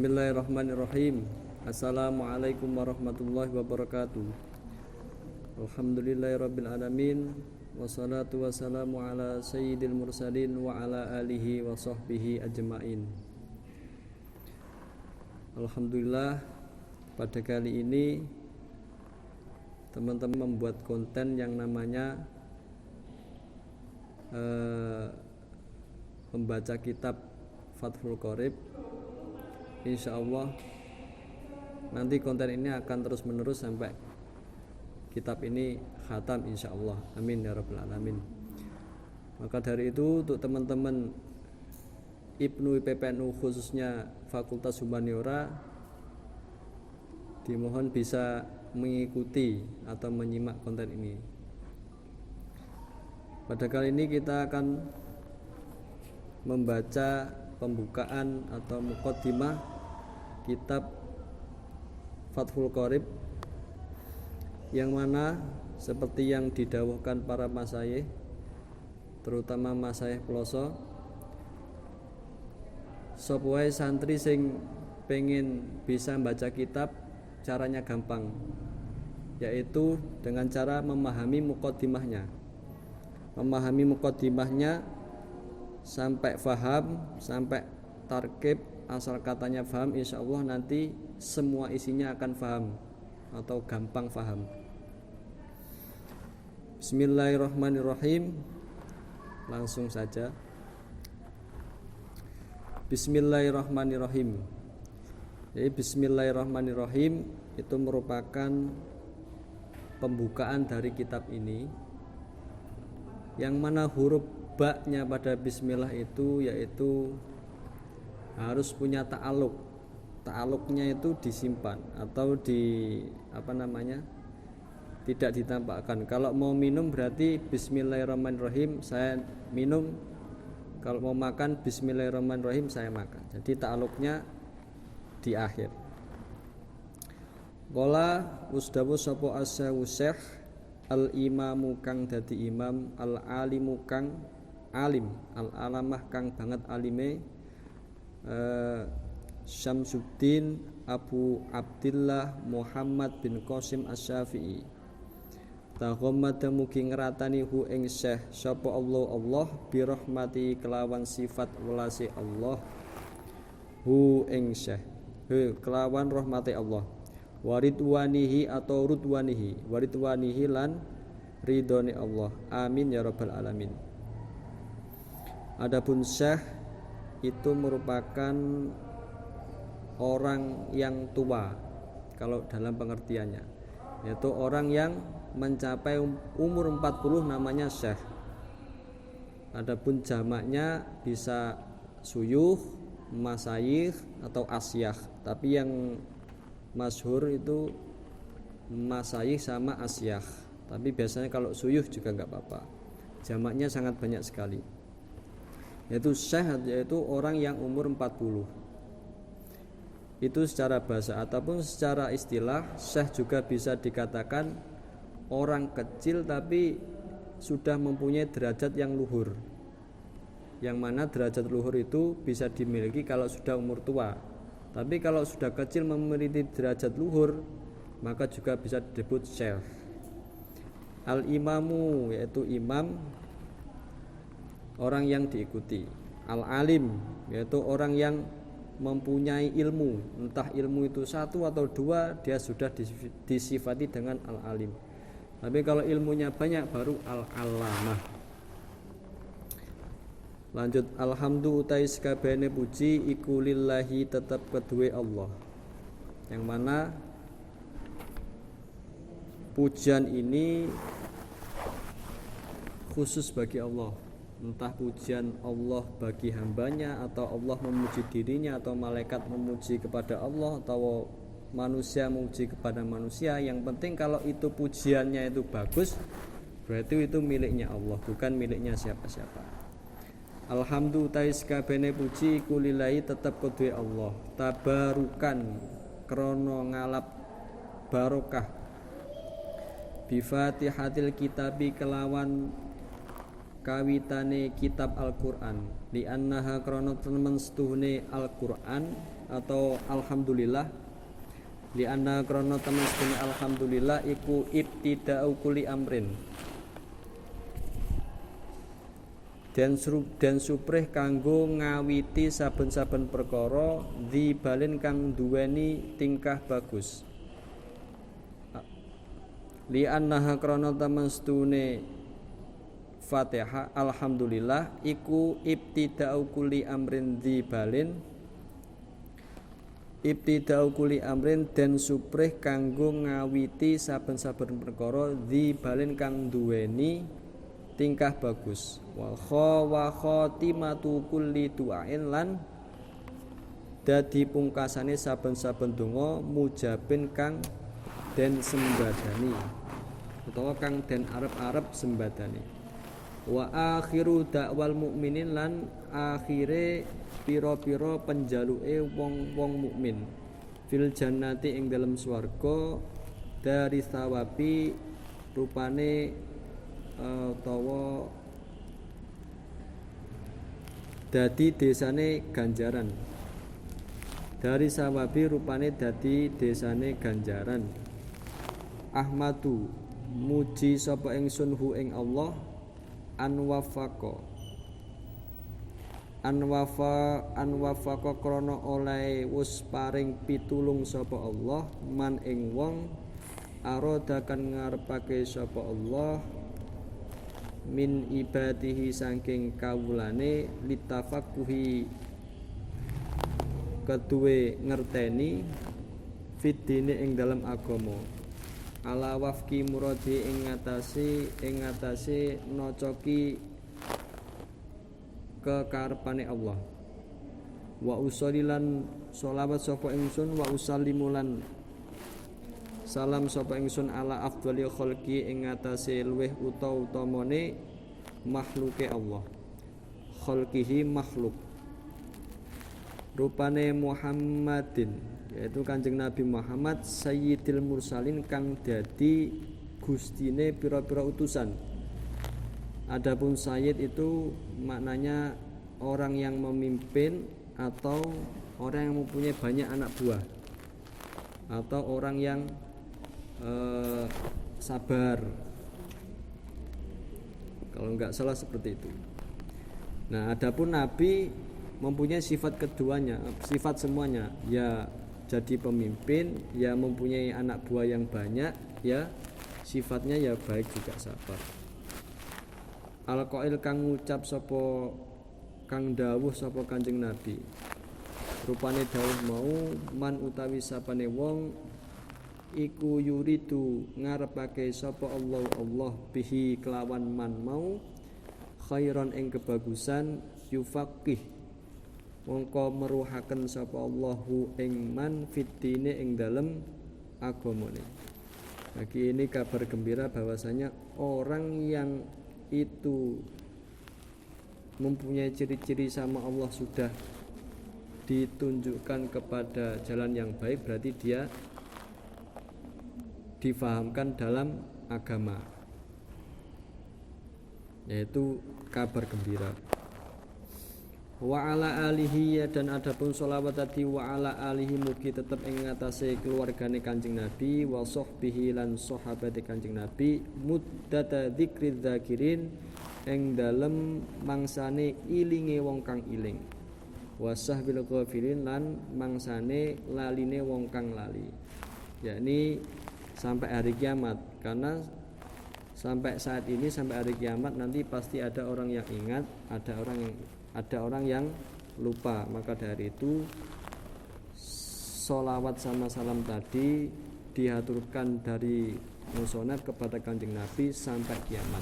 Bismillahirrahmanirrahim. Assalamualaikum warahmatullahi wabarakatuh. Alhamdulillahirabbil alamin. Wassalatu wassalamu ala sayyidil mursalin wa ala alihi wa sahbihi ajmain. Alhamdulillah, pada kali ini teman-teman membuat konten yang namanya membaca kitab Fathul Qorib. Insyaallah nanti konten ini akan terus menerus sampai kitab ini khatam insyaallah. Amin ya rabbal alamin. Maka dari itu untuk teman-teman Ibnu IPPNU khususnya Fakultas Humaniora dimohon bisa mengikuti atau menyimak konten ini. Pada kali ini kita akan membaca pembukaan atau muqaddimah kitab Fathul Qorib, yang mana seperti yang didhawuhkan para masyayikh, terutama masyayikh Ploso, sapa wae santri sing pengen bisa membaca kitab caranya gampang, yaitu dengan cara memahami muqaddimahnya. Memahami muqaddimahnya sampai faham, sampai tarkib, asal katanya faham, insyaallah nanti semua isinya akan faham atau gampang faham. Bismillahirrahmanirrahim. Langsung saja. Bismillahirrahmanirrahim. Jadi Bismillahirrahmanirrahim itu merupakan pembukaan dari kitab ini, yang mana huruf ba-nya pada bismillah itu yaitu harus punya ta'aluk. Ta'aluknya itu disimpan atau tidak ditampakkan. Kalau mau minum berarti bismillahirrahmanirrahim saya minum, kalau mau makan bismillahirrahmanirrahim saya makan. Jadi ta'aluknya di akhir. Qala usdawu sapa as-sawu syekh al-imamu kang dadi imam, al-alimu kang alim, al-alamah kang banget alime, Syamsuddin Abu Abdillah Muhammad bin Qasim Asy-Syafi'i. Taghammada mugi ngratani hu ing syekh sapa Allah bi rahmati kelawan sifat welase Allah, hu ing syekh kelawan rahmati Allah, waridwanihi atau rudwanihi, waridwanihi lan ridhone Allah. Amin ya rabbal alamin. Adapun syekh itu merupakan orang yang tua kalau dalam pengertiannya, yaitu orang yang mencapai umur 40 namanya syekh. Adapun jamaknya bisa suyuh, masyayikh atau asyakh, tapi yang masyhur itu masyayikh sama asyakh. Tapi biasanya kalau suyuh juga enggak apa-apa. Jamaknya sangat banyak sekali. Yaitu syekh, yaitu orang yang umur 40. Itu secara bahasa. Ataupun secara istilah, syekh juga bisa dikatakan orang kecil tapi sudah mempunyai derajat yang luhur, yang mana derajat luhur itu bisa dimiliki kalau sudah umur tua. Tapi kalau sudah kecil memiliki derajat luhur, maka juga bisa disebut syekh. Al-imamu yaitu imam, orang yang diikuti. Al-alim yaitu orang yang mempunyai ilmu, entah ilmu itu satu atau dua, dia sudah disifati dengan al-alim. Tapi kalau ilmunya banyak baru al-allamah. Lanjut, alhamdu utai sakabehane puji iku lillahi tetap kedue Allah, yang mana pujian ini khusus bagi Allah. Entah pujian Allah bagi hambanya, atau Allah memuji dirinya, atau malaikat memuji kepada Allah, atau manusia memuji kepada manusia. Yang penting kalau itu pujiannya itu bagus, berarti itu miliknya Allah, bukan miliknya siapa-siapa. Alhamdu tais kabene puji iku lillahi tetap kedue Allah, tabarukan krono ngalap barokah, bi fatihatil kitabi kelawan kawitane kitab Al-Qur'an, li annaha krana temen setuhune Al-Qur'an atau alhamdulillah, li anna krana temen sedene alhamdulillah iku ibtida'u kulli amrin, dan suprih kanggo ngawiti saben-saben perkara dibalin kang duweni tingkah bagus. Li annaha krana temen sedune Fatihah alhamdulillah iku ibtida'u kulli amrin dibalin, ibtida'u kulli amrin dan suprih kanggo ngawiti saben-saben perkara dibalin kang duweni tingkah bagus. Wa khatimatu kulli du'ain lan dadi pungkasane saben-saben donga mujabin kang den sembadani utawa kang den arep-arep sembadani. Wa akhiru dakwal mukminin lan akhire pira-pira penjaluke wong-wong mukmin fil jannati ing dalem swarga dari sawabi rupane utawa dadi desane ganjaran, dari sawabi rupane dadi desane ganjaran. Ahmadu muji sapa ingsun hu ing Allah anwafa krana oleh wus paring pitulung sapa Allah man ing wong arada kan ngarepake sapa Allah min ibadihi saking kawulane litafaqquhi keduwe ngerteni fiddine ing dalam agama ala wafki muradi ing ngatasi nocoki kekarepane Allah. Wa usollilan sholawat sapa ingsun wa usallimulan salam sapa ingsun ala afdhali khalqi ing ngatasi luweh utamane makhluke Allah, khalqihi makhluk rupane Muhammadin, yaitu Kanjeng Nabi Muhammad Sayyidil Mursalin kang dadi gustine pira-pira utusan. Adapun sayyid itu maknanya orang yang memimpin atau orang yang mempunyai banyak anak buah atau orang yang sabar, kalau nggak salah seperti itu. Nah, adapun Nabi mempunyai sifat keduanya, sifat semuanya, ya jadi pemimpin, ya mempunyai anak buah yang banyak, ya sifatnya ya baik juga sabar. Al-qail kang ngucap sapa kang dawuh sapa Kanjeng Nabi, rupane dawuh mau man utawi sapane wong iku yuridu ngarepake sapa Allah bihi kelawan man mau khairan ing kebagusan yufaqih mongko meruhaken sapa Allahu ing man fiddine ing dalem agamane. Bagi ini kabar gembira bahwasanya orang yang itu mempunyai ciri-ciri sama Allah sudah ditunjukkan kepada jalan yang baik, berarti dia difahamkan dalam agama, yaitu kabar gembira. Wa ala alihi, dan adapun sholawat tadi wa ala alihi mugi tetep ing ngatasé keluargane Kanjeng Nabi wa sahbihi lan sahabate Kanjeng Nabi muddata dzikri dzakirin ing dalem mangsane ilinge wong kang iling wa sahbil ghafilin lan mangsane laline wong kang lali, yakni sampai hari kiamat. Karena sampai saat ini, sampai hari kiamat nanti pasti ada orang yang ingat, ada orang yang lupa. Maka dari itu sholawat sama salam tadi diaturkan dari musonat kepada Kanjeng Nabi sampai kiamat,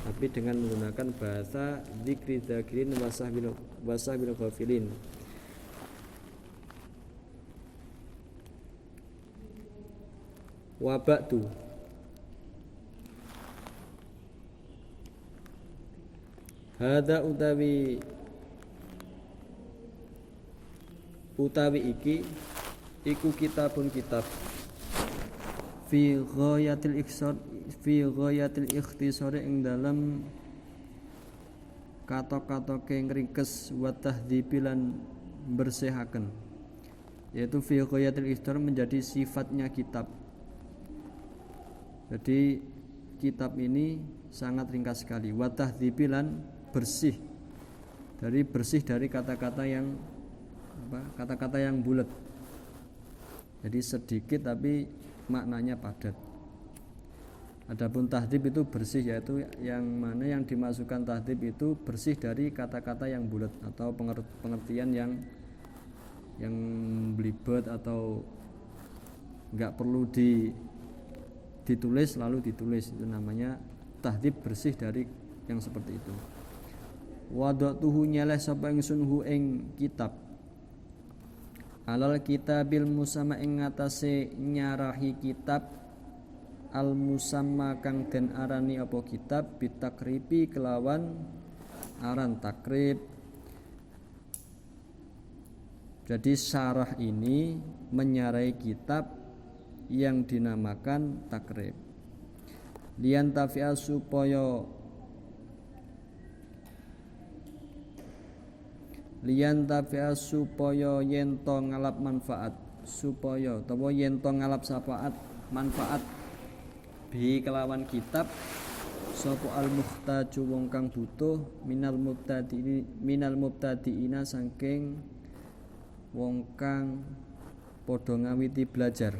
tapi dengan menggunakan bahasa dzikri dzakirin wasahbil ghafilin. Wa ba'du, hadza utawi iki iku kitabun kitab fi ghayatil ikhtisar ing dalam katok-katoke ngringkes wa tahdhibi lan bersihaken yaitu fi ghayatil ikhtiar menjadi sifatnya kitab. Jadi kitab ini sangat ringkas sekali. Wa tahdzibi lan bersih dari kata-kata yang kata-kata yang bulat. Jadi sedikit tapi maknanya padat. Adapun tahdhib itu bersih, yaitu yang mana yang dimasukkan tahdhib itu bersih dari kata-kata yang bulat atau pengertian yang belibet atau enggak perlu ditulis lalu ditulis, itu namanya tahdhib, bersih dari yang seperti itu. Wadatuhu nyeleh sapa ingsun hu ing kitab alal kitabil musamma ing ngatasé nyarahi kitab al musamma kang den arani apa kitab bitakribi kelawan aran takrib. Jadi syarah ini menyarai kitab yang dinamakan takrib. Lian tafi'a supaya yen to ngalap manfaat, supaya utawa yen to ngalap syafaat manfaat bi kelawan kitab sapa al muhtaju wong kang butuh minal mubtadiina saking wong kang padha ngawiti belajar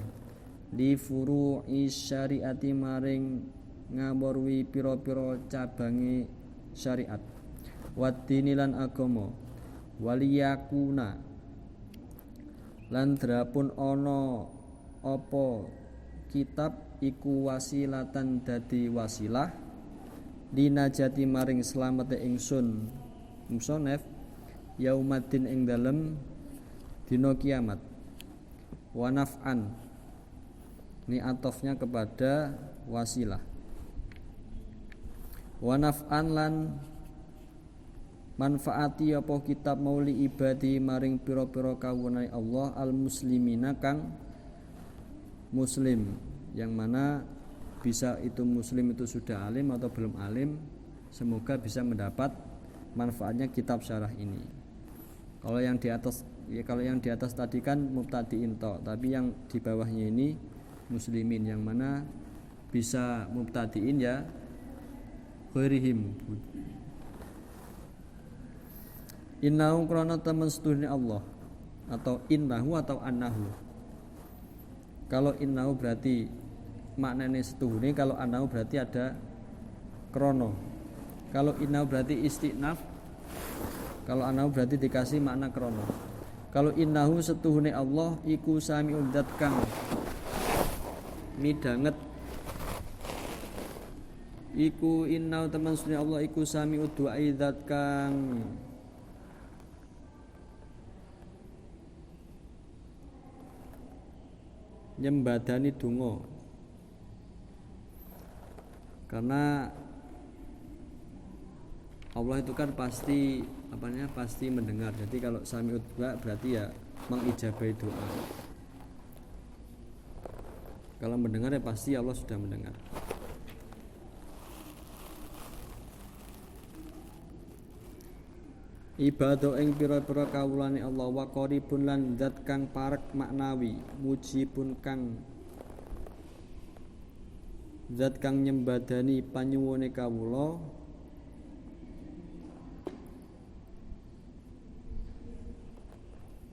li furu'i syariati maring ngaborwi pira-pira cabange syariat wadini lan agama waliyakuna lan drapun ana apa kitab iku wasilatan dadi wasilah dinajati maring slamete ingsun musonef yaumaddin ing dalem dina kiamat wa naf'an ini atofnya kepada wasilah wa naf'an lan manfaati apa kitab mauli ibadi maring pira-pira kawunane Allah al muslimina kang muslim, yang mana bisa itu muslim itu sudah alim atau belum alim, semoga bisa mendapat manfaatnya kitab syarah ini. Kalau yang di atas tadi kan mubtadiin to, tapi yang di bawahnya ini muslimin, yang mana bisa mubtadiin ya ghairihim. Innahu krana temen setuhune Allah, atau innahu atau annahu. Kalau innahu berarti maknanya setuhune, kalau annahu berarti ada krono. Kalau innahu berarti istinaf, kalau annahu berarti dikasih makna krono. Kalau innahu setuhune Allah iku sami'ud dzat kang midanget, iku innahu temen setuhune Allah iku sami'ud du'ai dzat kang nyembadani donga. Karena Allah itu kan pasti pasti mendengar. Jadi kalau sami'ud du'a berarti ya mengijabahi doa. Kalau mendengar ya pasti Allah sudah mendengar. Ibadah ing pira-pira kawulane Allah wa qaribun lan zat kang parek maknawi, mujibun kang zat kang nyembadani panyuwune kawula,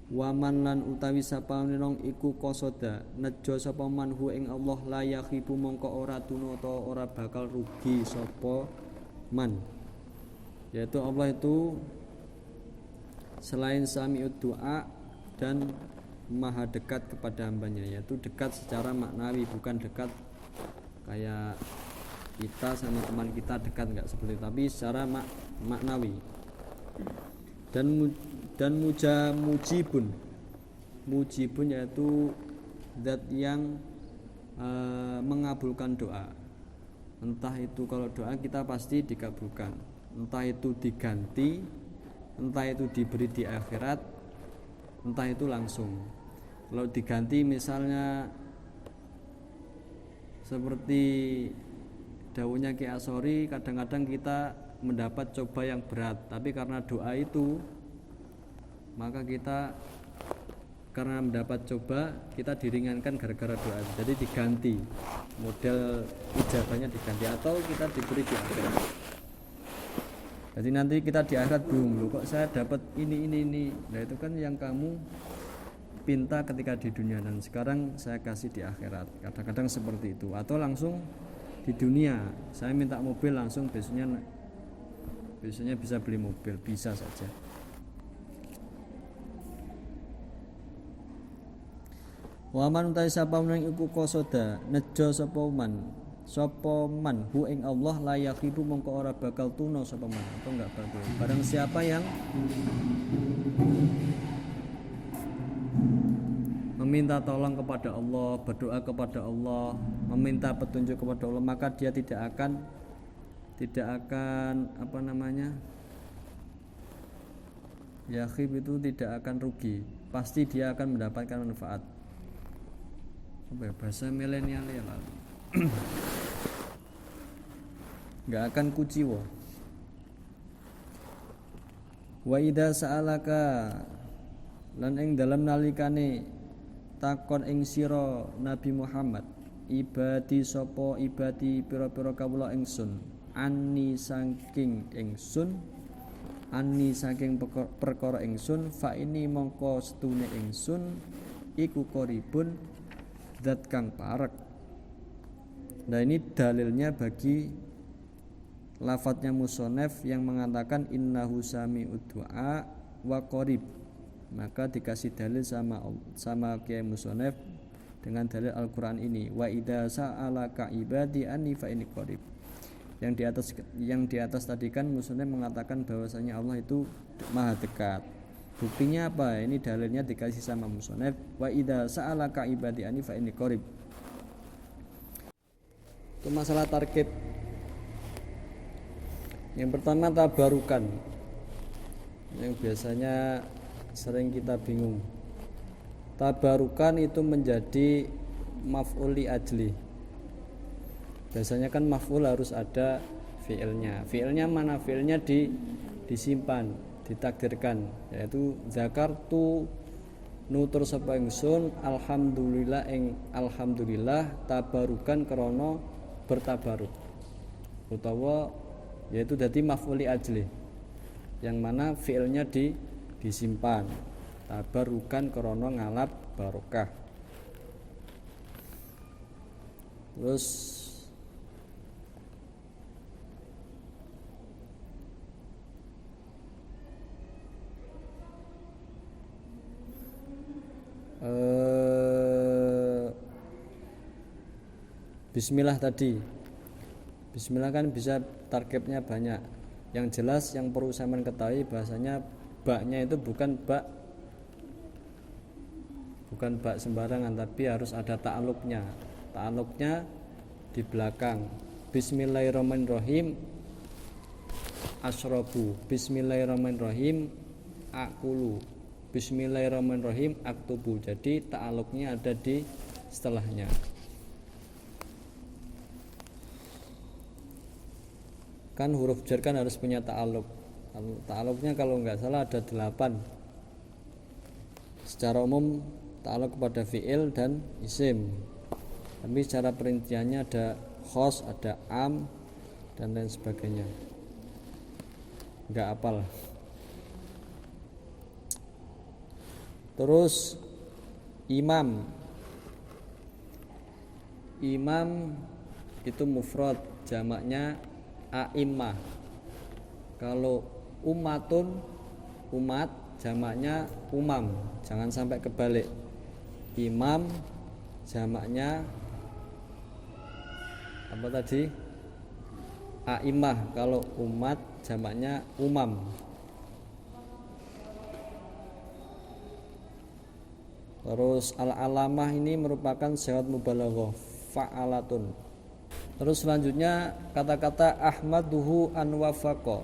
waman lan utawi sapane nong iku qasoda nejo sapa manhu ing Allah la yakhibu mongko ora tuna utawa ora bakal rugi sapa man. Yaitu Allah itu selain sami'ud du'a dan maha dekat kepada hambanya, yaitu dekat secara maknawi, bukan dekat kayak kita sama teman kita dekat, enggak seperti itu, tapi secara maknawi. Dan mujibun yaitu zat yang mengabulkan doa. Entah itu kalau doa kita pasti dikabulkan, entah itu diganti, entah itu diberi di akhirat, entah itu langsung. Kalau diganti misalnya seperti dawuhnya Ki Asori, kadang-kadang kita mendapat coba yang berat, tapi karena doa itu maka kita karena mendapat coba kita diringankan gara-gara doa. Jadi diganti model ijabahnya, diganti atau kita diberi di akhirat. Jadi nanti kita di akhirat bingung, loh kok saya dapat ini. Nah itu kan yang kamu pinta ketika di dunia dan sekarang saya kasih di akhirat. Kadang-kadang seperti itu. Atau langsung di dunia saya minta mobil, langsung besoknya bisa beli mobil, bisa saja. Waman utai sapa meneng iku kosoda nejo sapa man hu ing Allah layak ibu mongko ora bakal tuna sapa man atau enggak bakal. Barang siapa yang meminta tolong kepada Allah, berdoa kepada Allah, meminta petunjuk kepada Allah, maka dia tidak akan yakhib itu tidak akan rugi, pasti dia akan mendapatkan manfaat. Bahasa milenial ya lalu nggak akan kuciwa. Wa idza sa'alaka lan ing dalam nalikane takon ing sira Nabi Muhammad ibadi sapa ibadi pira-pira kawula ingsun anni saking perkara ingsun fa ini mongko setune ingsun iku qaribun zat kang parek. Nah ini dalilnya bagi lafadznya musonef yang mengatakan innahu sami'ud du'a wa qarib. Maka dikasih dalil sama Kiai Musonef dengan dalil Al-Qur'an ini wa idza sa'alaka ibadi anni fa inni qarib. Yang di atas tadi kan Musonef mengatakan bahwasanya Allah itu maha dekat. Buktinya apa? Ini dalilnya dikasih sama Musonef wa idza sa'alaka ibadi anni fa inni qarib. Itu masalah tarkib. Yang pertama tabarukan, yang biasanya sering kita bingung. Tabarukan itu menjadi maf'ul li ajli. Biasanya kan maf'ul harus ada fi'ilnya. Fi'ilnya mana? Fi'ilnya disimpan, ditakdirkan, yaitu zakartu nutur sapa ingsun alhamdulillah tabarukan krana bertabaruk, utawa yaitu dadi maf'ul li ajli, yang mana fi'ilnya disimpan, tabarukan krana ngalap barokah. Terus Bismillah tadi. Bismillah kan bisa tarkibnya banyak. Yang jelas yang perlu saya ketahui bahasanya baknya itu bukan bak sembarangan, tapi harus ada ta'alluqnya. Ta'alluqnya di belakang. Bismillahirrahmanirrahim asyrabu. Bismillahirrahmanirrahim akulu. Bismillahirrahmanirrahim aktubu. Jadi ta'alluqnya ada di setelahnya. Kan huruf jar kan harus punya ta'alluq. Ta'alluqnya kalau nggak salah ada 8. Secara umum ta'alluq kepada fi'il dan isim. Tapi secara perinciannya ada khos, ada am, dan lain sebagainya. Nggak apal. Terus imam itu mufrad, jamaknya a'immah. Kalau umat jamaknya umam, jangan sampai kebalik. Imam jamaknya apa tadi? A'immah. Kalau umat jamaknya umam. Terus al-alamah ini merupakan sigat mubalaghah, fa'alatun. Terus selanjutnya kata-kata ahmaduhu an wafaqa.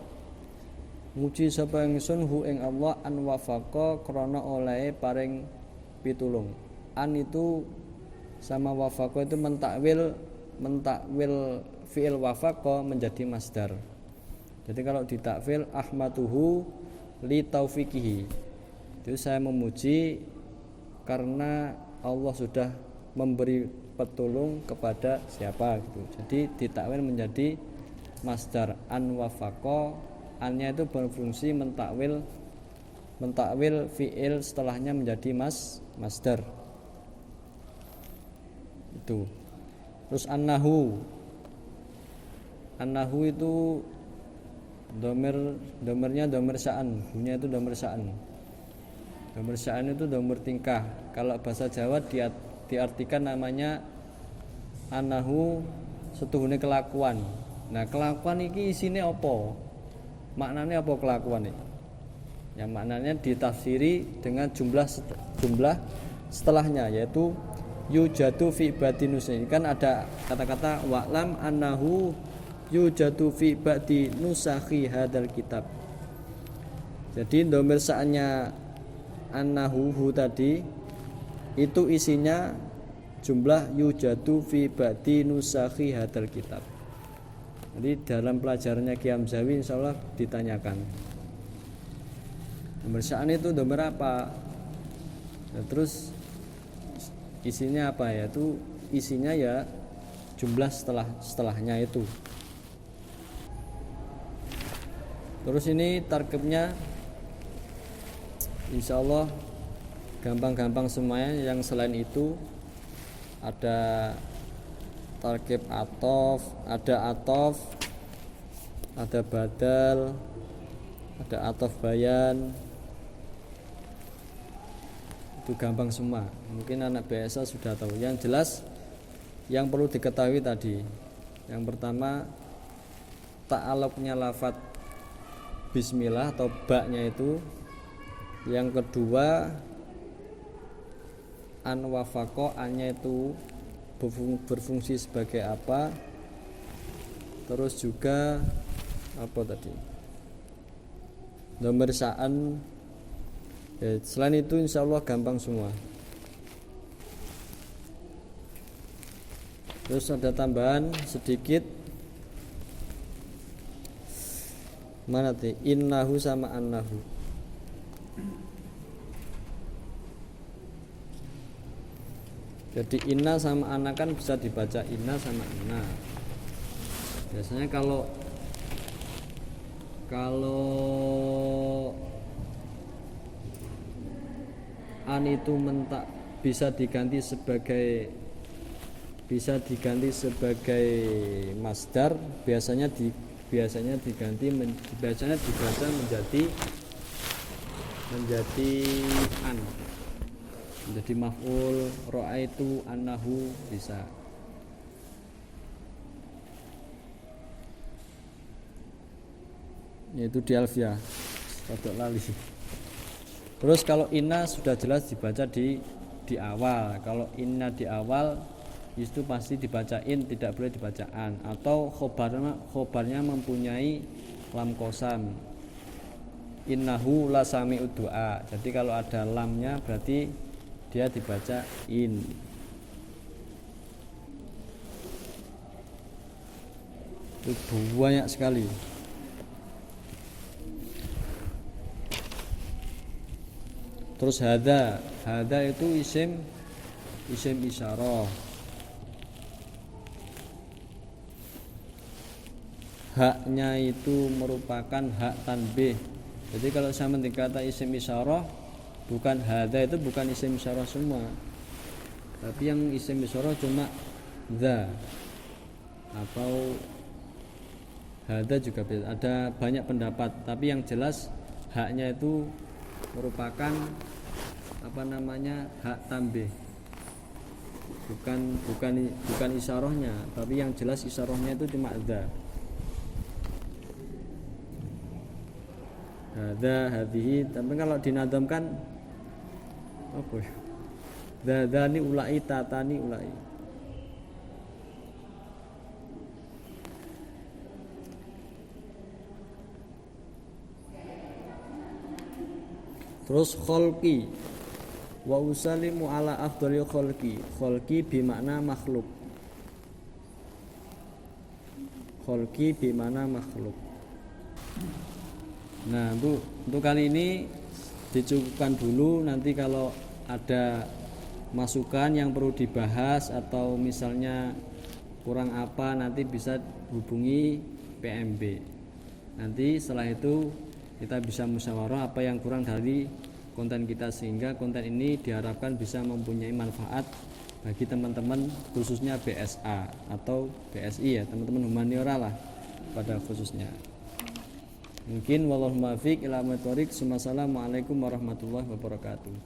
Muji sapa ingsun hu ing Allah an wafaqa krana olehe paring pitulung. An itu sama wafaqa itu mentakwil fi'il wafaqa menjadi masdar. Jadi kalau ditakwil ahmaduhu li taufiqihi. Itu saya memuji karena Allah sudah memberi petulung kepada siapa gitu. Jadi ditakwil menjadi masdar. An wafaqa, annya itu berfungsi mentakwil fiil setelahnya menjadi masdar. Itu. Terus annahu itu domirnya domir sya'an, punya itu domir sya'an. Domir sya'an itu domir tingkah. Kalau bahasa Jawa diartikan namanya annahu setuhune kelakuan. Nah, kelakuan iki isine apa? Maknanya apa kelakuan ini? Yang maknanya ditafsiri dengan jumlah setelahnya, yaitu yujadu fi ba'di nusahi. Kan ada kata-kata wa'lam annahu yujadu fi ba'di nusakhi hadal kitab. Jadi domir sa'annya annahu tadi itu isinya jumlah yujadu fi ba'di nusakhi hadal kitab. Jadi dalam pelajarannya Ki Hamzawi insyaallah ditanyakan domir sa'an itu domir apa? Nah, terus isinya apa ya? Itu isinya ya jumlah setelahnya itu. Terus ini tarkibnya insyaallah gampang-gampang semuanya. Yang selain itu ada tarkib atof, ada badal, ada atof bayan. Itu gampang semua. Mungkin anak biasa sudah tahu. Yang jelas yang perlu diketahui tadi, yang pertama ta'alluqnya lafadz bismillah atau ba-nya itu. Yang kedua an wafaqa, annya itu berfungsi sebagai apa. Terus juga apa tadi, domir sa'an. Ya, selain itu insyaallah gampang semua. Terus ada tambahan sedikit, mana tadi innahu sama annahu. Jadi inna sama anna kan bisa dibaca inna sama anna. Biasanya kalau an itu bisa diganti sebagai masdar, biasanya dibaca menjadi an, menjadi maf'ul. Ra'aitu annahu bisa. Yaitu di alfiyah rodok lali. Terus kalau inna sudah jelas dibaca di awal. Kalau inna di awal itu pasti dibacain, tidak boleh dibacaan. Atau khobarnya mempunyai lam qasam. Innahu la sami'ud du'a. Jadi kalau ada lamnya berarti dia dibaca in. Itu banyak sekali. Terus hada itu isim isyarah. Haknya itu merupakan hak tanbih. Jadi kalau sama dikata isim isyarah, bukan hada itu bukan isim isyarah semua. Tapi yang isim isyarah cuma dha atau hada juga bisa. Ada banyak pendapat, tapi yang jelas haknya itu merupakan hak tambih, bukan isyarahnya, tapi yang jelas isyarahnya itu cuma dha. Hadza hadhihi, tapi kalau dinadamkan apa ya? Dzani ulai tatani ulai. Terus kholqi wa usallimu ala afdhali kholqi bimakna makhluk. Kholqi bimakna makhluk. Nah, untuk kali ini dicukupkan dulu. Nanti kalau ada masukan yang perlu dibahas atau misalnya kurang apa, nanti bisa hubungi PMB. Nanti setelah itu kita bisa musyawarah apa yang kurang dari konten kita, sehingga konten ini diharapkan bisa mempunyai manfaat bagi teman-teman khususnya BSA atau BSI ya, teman-teman humaniora lah pada khususnya. Mungkin wallahu muwaffiq ila aqwamit thoriq. Wassalamualaikum warahmatullahi wabarakatuh.